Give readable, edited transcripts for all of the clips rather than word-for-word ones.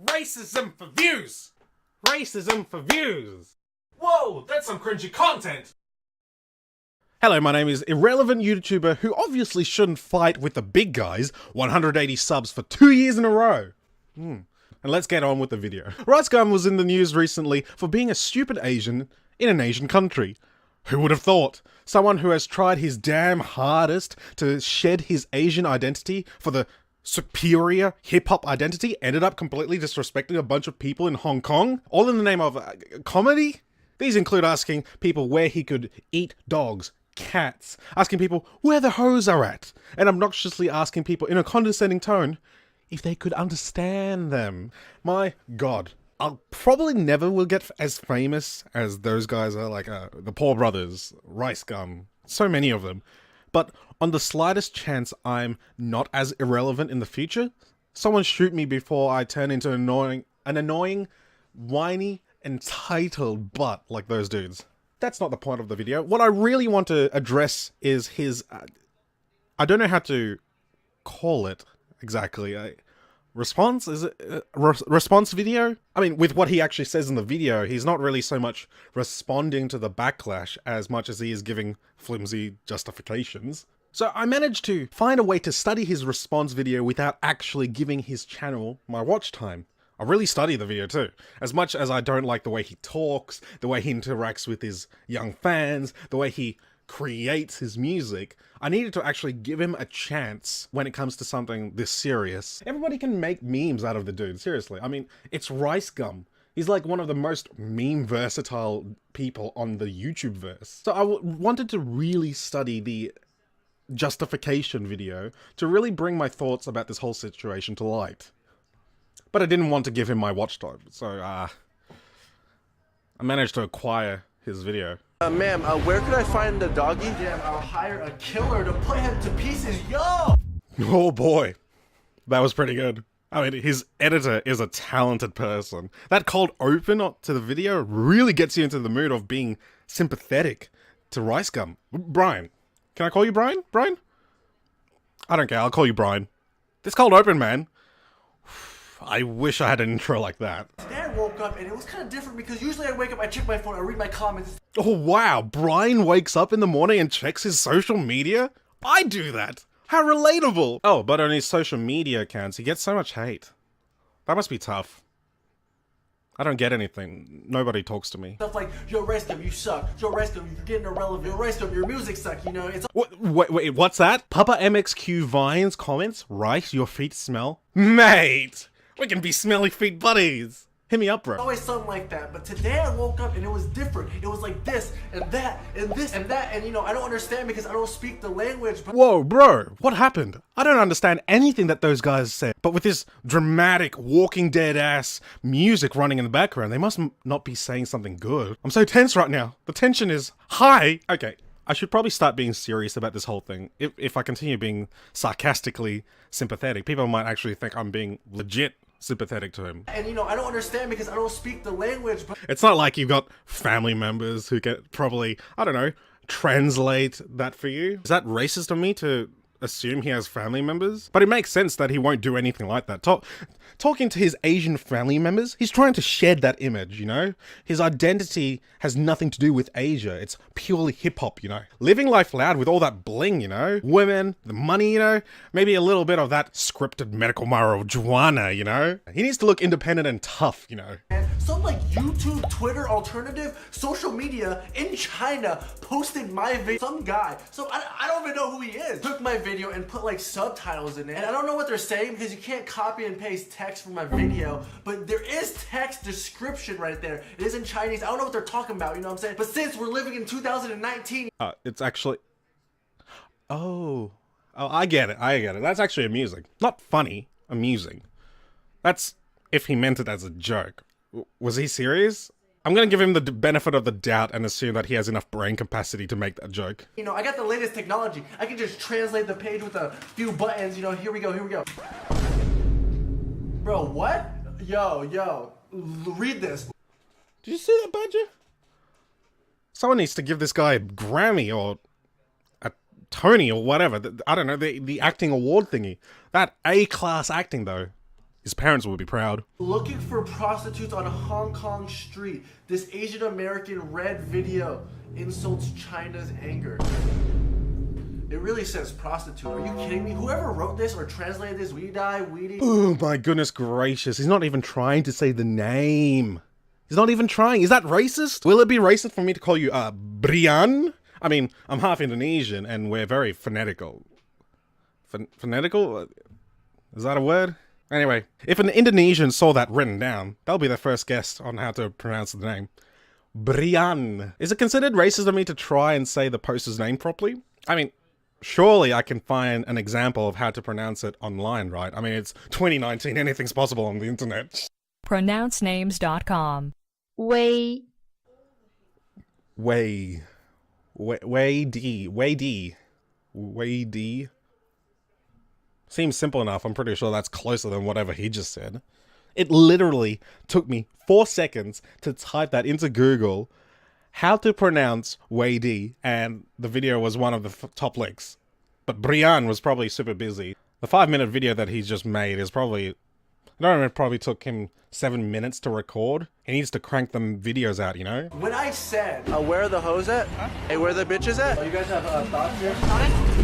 Racism for views! Racism for views! Whoa, that's some cringy content! Hello, my name is irrelevant YouTuber who obviously shouldn't fight with the big guys, 180 subs for 2 years in a row. And let's get on with the video. Ricegum was in the news recently for being a stupid Asian in an Asian country. Who would have thought? Someone who has tried his damn hardest to shed his Asian identity for the superior hip-hop identity ended up completely disrespecting a bunch of people in Hong Kong, all in the name of comedy? These include asking people where he could eat dogs, cats, asking people where the hoes are at, and obnoxiously asking people in a condescending tone if they could understand them. My god. I'll probably never will get as famous as those guys are, like the Paul brothers, Ricegum, so many of them. But on the slightest chance I'm not as irrelevant in the future, someone shoot me before I turn into an annoying, whiny, entitled butt like those dudes. That's not the point of the video. What I really want to address is his, I don't know how to call it exactly. Response? Is it response video? I mean, with what he actually says in the video, he's not really so much responding to the backlash as much as he is giving flimsy justifications. So I managed to find a way to study his response video without actually giving his channel my watch time. I really study the video too. As much as I don't like the way he talks, the way he interacts with his young fans, the way he creates his music, I needed to actually give him a chance when it comes to something this serious. Everybody can make memes out of the dude, seriously. I mean, it's Ricegum. He's like one of the most meme versatile people on the YouTube verse. So I wanted to really study the justification video to really bring my thoughts about this whole situation to light. But I didn't want to give him my watch time, so I managed to acquire his video. Ma'am, where could I find the doggy? Damn, I'll hire a killer to put him to pieces, yo! Oh boy, that was pretty good. I mean, his editor is a talented person. That cold open to the video really gets you into the mood of being sympathetic to Ricegum. Brian. Can I call you Brian? Brian? I don't care, I'll call you Brian. This cold open, man. I wish I had an intro like that. Today I woke up and it was kind of different because usually I wake up, I check my phone, I read my comments. Oh wow, Brian wakes up in the morning and checks his social media? I do that! How relatable! Oh, but on his social media accounts, he gets so much hate. That must be tough. I don't get anything. Nobody talks to me. Stuff like, yo, Ricegum, you suck. Yo, Ricegum, you're getting irrelevant. Yo, Ricegum, your music sucks, you know? It's Wait, what's that? Papa MXQ Vines comments, right? Your feet smell? Mate! We can be smelly feet buddies! Hit me up, bro. always something like that, but today I woke up and it was different. It was like this, and that, and this, and that, and you know, I don't understand because I don't speak the language, but— Whoa, bro, what happened? I don't understand anything that those guys said, but with this dramatic, Walking Dead-ass music running in the background, they must not be saying something good. I'm so tense right now. The tension is high. Okay, I should probably start being serious about this whole thing. If I continue being sarcastically sympathetic, people might actually think I'm being legit sympathetic to him. And you know, I don't understand because I don't speak the language, but— It's not like you've got family members who can probably, I don't know, translate that for you. Is that racist of me to assume he has family members? But it makes sense that he won't do anything like that. Talking to his Asian family members, he's trying to shed that image, you know? His identity has nothing to do with Asia. It's purely hip-hop, you know? Living life loud with all that bling, you know? Women, the money, you know? Maybe a little bit of that scripted medical marijuana, you know? He needs to look independent and tough, you know? some like YouTube, Twitter, alternative social media in China posted my video. Some guy, so I don't even know who he is, took my video and put like subtitles in it. And I don't know what they're saying because you can't copy and paste text from my video, but there is text description right there. It is in Chinese. I don't know what they're talking about, you know what I'm saying? But since we're living in 2019, it's actually, oh, I get it. That's actually amusing. Not funny, amusing. That's if he meant it as a joke. Was he serious? I'm gonna give him the benefit of the doubt and assume that he has enough brain capacity to make that joke. you know, I got the latest technology. I can just translate the page with a few buttons, you know, here we go. Bro, what? Yo, read this. Did you see that, Badger? Someone needs to give this guy a Grammy or a Tony or whatever. I don't know, the acting award thingy. That A-class acting, though, His parents would be proud. Looking for prostitutes on Hong Kong street. This Asian American red video insults China's anger. It really says prostitute. Are you kidding me? Whoever wrote this or translated this, weedy. Oh my goodness gracious. He's not even trying to say the name. He's not even trying. Is that racist? Will it be racist for me to call you, Brian? I mean, I'm half Indonesian and we're very phonetical. Phonetical? Is that a word? Anyway, if an Indonesian saw that written down, they'll be the first guess on how to pronounce the name. Brian. Is it considered racist of me to try and say the poster's name properly? I mean, surely I can find an example of how to pronounce it online, right? I mean, it's 2019, anything's possible on the internet. Pronouncenames.com. Way D. Seems simple enough. I'm pretty sure that's closer than whatever he just said. It literally took me 4 seconds to type that into Google, how to pronounce Wei D, and the video was one of the top links. But Brian was probably super busy. The 5-minute video that he's just made is probably, I don't know, it probably took him 7 minutes to record. He needs to crank them videos out, you know? When I said, Where are the hoes at? Hey, where are the bitches at? oh, you guys have thoughts here?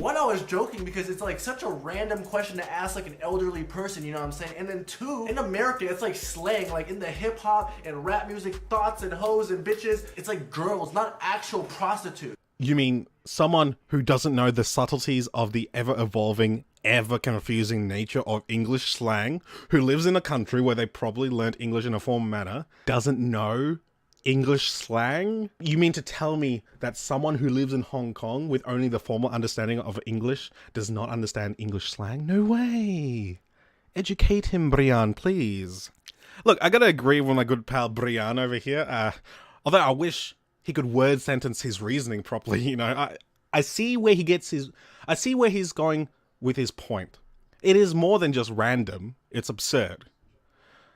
One, I was joking because it's like such a random question to ask like an elderly person, you know what I'm saying? And then two, in America, it's like slang, like in the hip hop and rap music, thoughts and hoes and bitches. It's like girls, not actual prostitutes. You mean someone who doesn't know the subtleties of the ever-evolving, ever-confusing nature of English slang, who lives in a country where they probably learnt English in a formal manner, doesn't know English slang? You mean to tell me that someone who lives in Hong Kong with only the formal understanding of English does not understand English slang? No way! Educate him, Brian, please. Look, I gotta agree with my good pal Brian over here, although I wish he could word sentence his reasoning properly, you know. I see where he gets his, I see where he's going with his point. It is more than just random, it's absurd.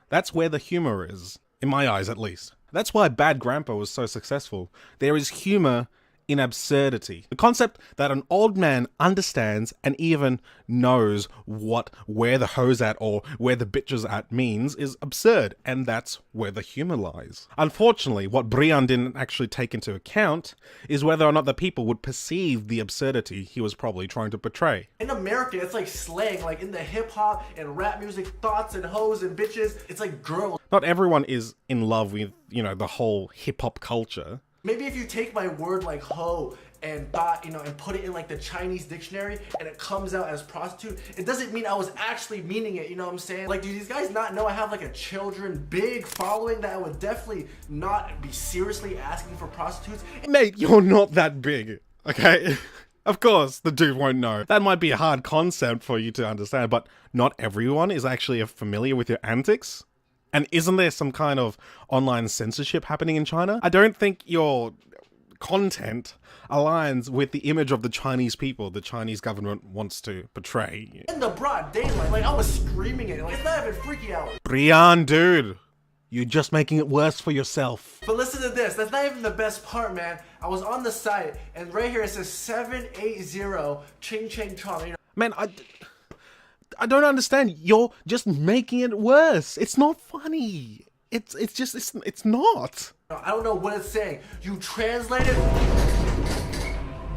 That's where the humor is, in my eyes at least. That's why Bad Grandpa was so successful. There is humor in absurdity. The concept that an old man understands and even knows where the hoes at or where the bitches at means is absurd, and that's where the humor lies. Unfortunately, what Brian didn't actually take into account is whether or not the people would perceive the absurdity he was probably trying to portray. In America, it's like slang, like in the hip hop and rap music, thoughts and hoes and bitches. It's like girls. Not everyone is in love with, you know, the whole hip hop culture. Maybe if you take my word like hoe and thought, you know, and put it in like the Chinese dictionary and it comes out as prostitute, it doesn't mean I was actually meaning it, you know what I'm saying? Like, do these guys not know I have like a big following that I would definitely not be seriously asking for prostitutes? Mate, you're not that big, okay? Of course, the dude won't know. That might be a hard concept for you to understand, but not everyone is actually familiar with your antics. And isn't there some kind of online censorship happening in China? I don't think your content aligns with the image of the Chinese people the Chinese government wants to portray. In the broad daylight, like I was screaming it, like it's not even freaky hour. Brian, dude, you're just making it worse for yourself. But listen to this, that's not even the best part, man. I was on the site, and right here it says 780 Ching Ching Chong. You know? Man, I don't understand. You're just making it worse. It's not funny. It's not. I don't know what it's saying. You translated?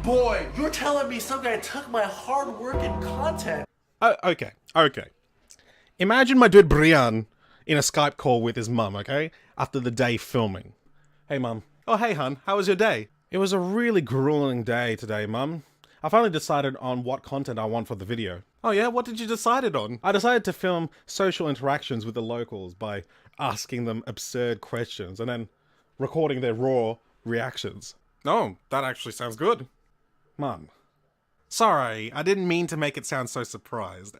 Boy, you're telling me some guy took my hard work and content. Okay. Imagine my dude Brian in a Skype call with his mum, okay? After the day filming. Hey, mum. Oh, hey, hun. How was your day? It was a really grueling day today, mum. I finally decided on what content I want for the video. Oh yeah, what did you decide on? I decided to film social interactions with the locals by asking them absurd questions and then recording their raw reactions. Oh, that actually sounds good. Mum. Sorry, I didn't mean to make it sound so surprised.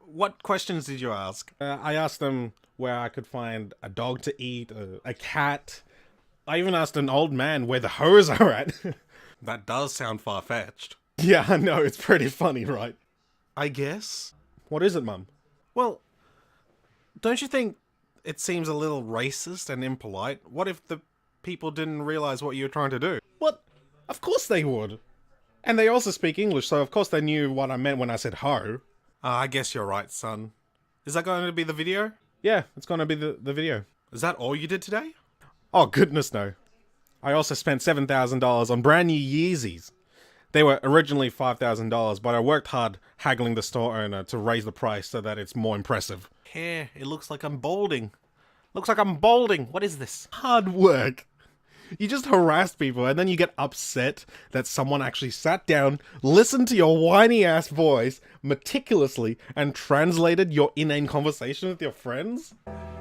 What questions did you ask? I asked them where I could find a dog to eat, a cat. I even asked an old man where the hoes are at. That does sound far-fetched. Yeah, I know, it's pretty funny, right? I guess. What is it, Mum? Well, don't you think it seems a little racist and impolite? What if the people didn't realize what you were trying to do? What? Of course they would. And they also speak English, so of course they knew what I meant when I said ho. I guess you're right, son. Is that going to be the video? Yeah, it's going to be the video. Is that all you did today? Oh, goodness no. I also spent $7,000 on brand new Yeezys. They were originally $5,000, but I worked hard haggling the store owner to raise the price so that it's more impressive. Hair, it looks like I'm balding. Looks like I'm balding. What is this? Hard work. You just harass people and then you get upset that someone actually sat down, listened to your whiny ass voice meticulously, and translated your inane conversation with your friends?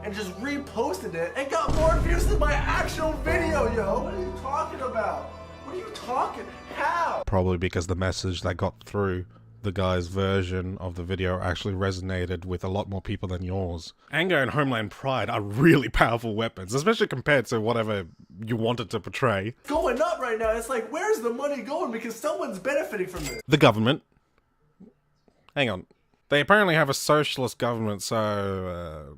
And just reposted it and got more views than my actual video, yo. What are you talking about? What are you talking? How? Probably because the message that got through the guy's version of the video actually resonated with a lot more people than yours. Anger and homeland pride are really powerful weapons, especially compared to whatever you wanted to portray. It's going up right now. It's like, where's the money going? Because someone's benefiting from this. The government. Hang on. They apparently have a socialist government, so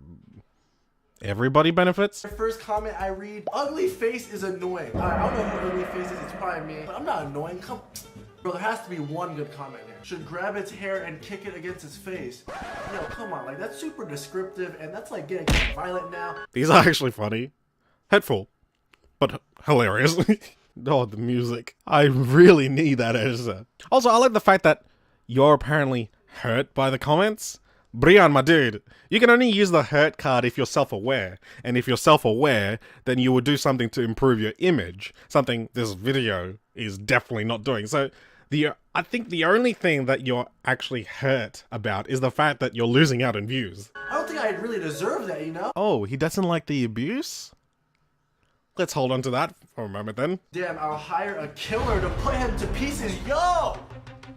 everybody benefits? The first comment I read, ugly face is annoying. I don't know who ugly face is, it's probably me. But I'm not annoying, come. Bro, there has to be one good comment here. Should grab its hair and kick it against its face. Yo, come on, like that's super descriptive and that's like getting violent now. These are actually funny. Hurtful. But hilarious. Oh, the music. I really need that editor. Also, I like the fact that you're apparently hurt by the comments. Brian, my dude, you can only use the hurt card if you're self-aware. And if you're self-aware, then you would do something to improve your image. Something this video is definitely not doing. So, I think the only thing that you're actually hurt about is the fact that you're losing out in views. I don't think I really deserve that, you know? Oh, he doesn't like the abuse? Let's hold on to that for a moment then. Damn, I'll hire a killer to put him to pieces. Yo!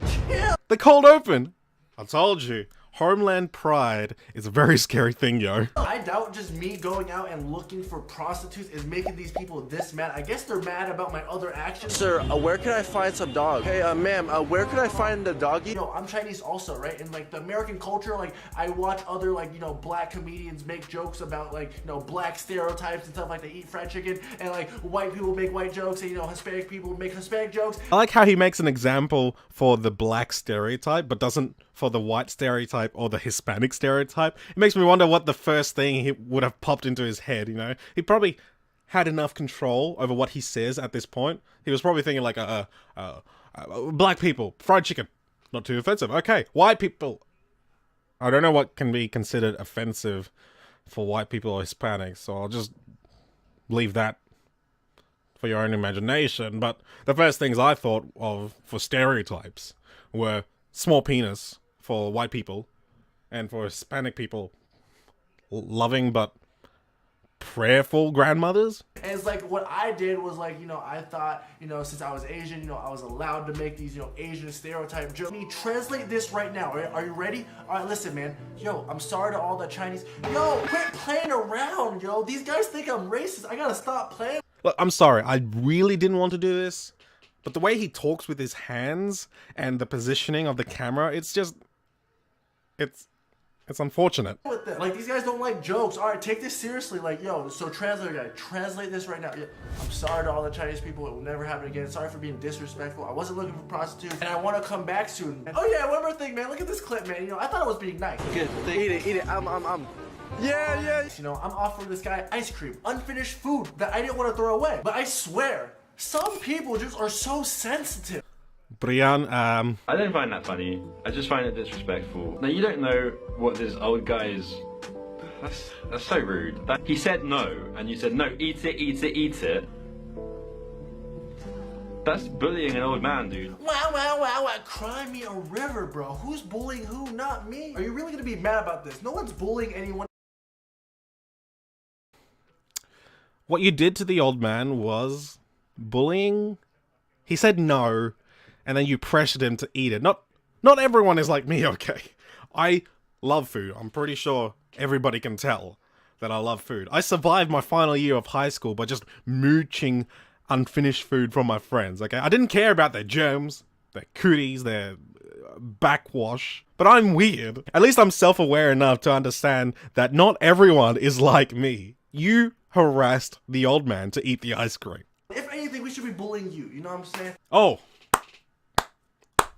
Chill! The cold open! I told you. Homeland pride is a very scary thing, yo. I doubt just me going out and looking for prostitutes is making these people this mad. I guess they're mad about my other actions. Sir, where can I find some dog? Hey, ma'am, where could I find the doggy? You know, I'm Chinese also, right? And like the American culture, like I watch other like, you know, black comedians make jokes about like, you know, black stereotypes and stuff, like they eat fried chicken, and like white people make white jokes, and you know, Hispanic people make Hispanic jokes. I like how he makes an example for the black stereotype, but doesn't for the white stereotype or the Hispanic stereotype. It makes me wonder what the first thing he would have popped into his head, you know? He probably had enough control over what he says at this point. He was probably thinking like, black people, fried chicken, not too offensive. Okay, white people. I don't know what can be considered offensive for white people or Hispanics, so I'll just leave that for your own imagination. But the first things I thought of for stereotypes were small penis for white people, and for Hispanic people, loving but prayerful grandmothers. And it's like what I did was like, you know, I thought, you know, since I was Asian, you know, I was allowed to make these, you know, Asian stereotype jokes. Let me translate this right now. Are you ready? All right, listen, man. Yo, I'm sorry to all the Chinese. Yo, quit playing around, yo. These guys think I'm racist. I gotta stop playing. Look, I'm sorry. I really didn't want to do this, but the way he talks with his hands and the positioning of the camera, it's just, it's unfortunate. With them. Like, these guys don't like jokes. All right, take this seriously. Like, yo, so translator guy, translate this right now. Yeah, I'm sorry to all the Chinese people. It will never happen again. Sorry for being disrespectful. I wasn't looking for prostitutes, and I want to come back soon. And, oh yeah, one more thing, man. Look at this clip, man. You know, I thought I was being nice. Good. Eat it. Yeah. You know, I'm offering this guy ice cream, unfinished food that I didn't want to throw away. But I swear, some people just are so sensitive. Brian, I don't find that funny. I just find it disrespectful. Now, you don't know what this old guy is... That's so rude. He said no, and you said, no, eat it. That's bullying an old man, dude. Wow. Cry me a river, bro. Who's bullying who? Not me. Are you really gonna be mad about this? No one's bullying anyone. what you did to the old man was bullying. He said no, and then you pressured him to eat it. Not everyone is like me, okay? I love food. I'm pretty sure everybody can tell that I love food. I survived my final year of high school by just mooching unfinished food from my friends, okay? I didn't care about their germs, their cooties, their backwash. But I'm weird. At least I'm self-aware enough to understand that not everyone is like me. You harassed the old man to eat the ice cream. If anything, we should be bullying you. You know what I'm saying? Oh.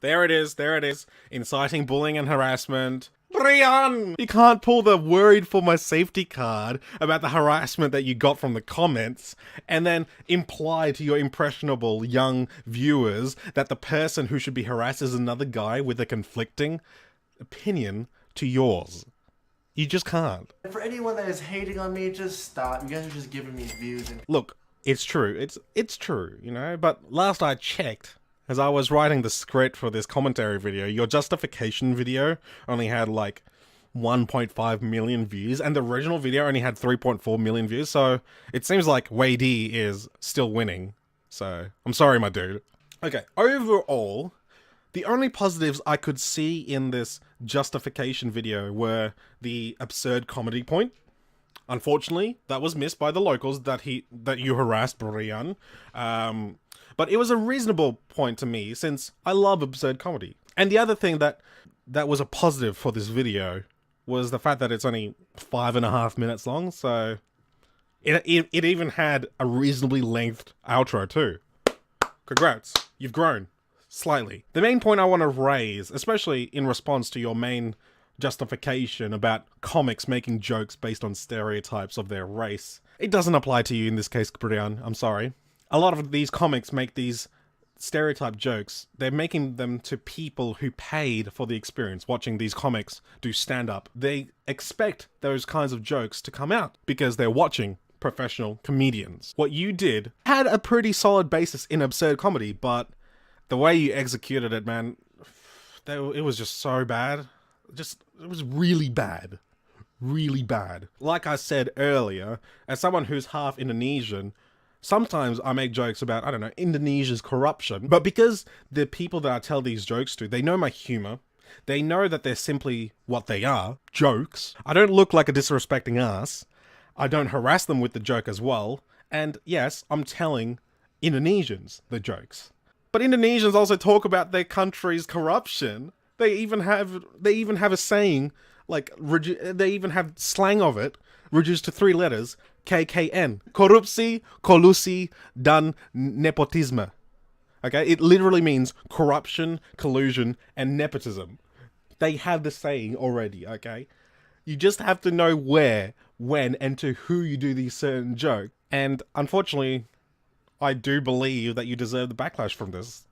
There it is. Inciting bullying and harassment. Brian! You can't pull the worried for my safety card about the harassment that you got from the comments and then imply to your impressionable young viewers that the person who should be harassed is another guy with a conflicting opinion to yours. You just can't. And for anyone that is hating on me, just stop. You guys are just giving me views. And Look, it's true. It's true, you know, but last I checked, as I was writing the script for this commentary video, your justification video only had like 1.5 million views, and the original video only had 3.4 million views, so it seems like Wei D is still winning. So, I'm sorry, my dude. Okay, overall, the only positives I could see in this justification video were the absurd comedy point. Unfortunately, that was missed by the locals that you harassed Brian. But it was a reasonable point to me, since I love absurd comedy. And the other thing that was a positive for this video was the fact that it's only 5.5 minutes long, so it even had a reasonably lengthed outro too. Congrats, you've grown. Slightly. The main point I want to raise, especially in response to your main justification about comics making jokes based on stereotypes of their race, it doesn't apply to you in this case, Brian. I'm sorry. A lot of these comics make these stereotype jokes. They're making them to people who paid for the experience watching these comics do stand-up. They expect those kinds of jokes to come out because they're watching professional comedians. What you did had a pretty solid basis in absurd comedy, but the way you executed it, man, it was just so bad. It was really bad. Really bad. Like I said earlier, as someone who's half Indonesian, sometimes I make jokes about, I don't know, Indonesia's corruption. But because the people that I tell these jokes to, they know my humor. They know that they're simply what they are, jokes. I don't look like a disrespecting ass. I don't harass them with the joke as well. And yes, I'm telling Indonesians the jokes. But Indonesians also talk about their country's corruption. They even have a saying, like, they even have slang of it, reduced to 3 letters, KKN. Korupsi, kolusi, dan nepotisme. Okay, it literally means corruption, collusion, and nepotism. They have the saying already, okay? You just have to know where, when, and to who you do these certain jokes. And unfortunately, I do believe that you deserve the backlash from this.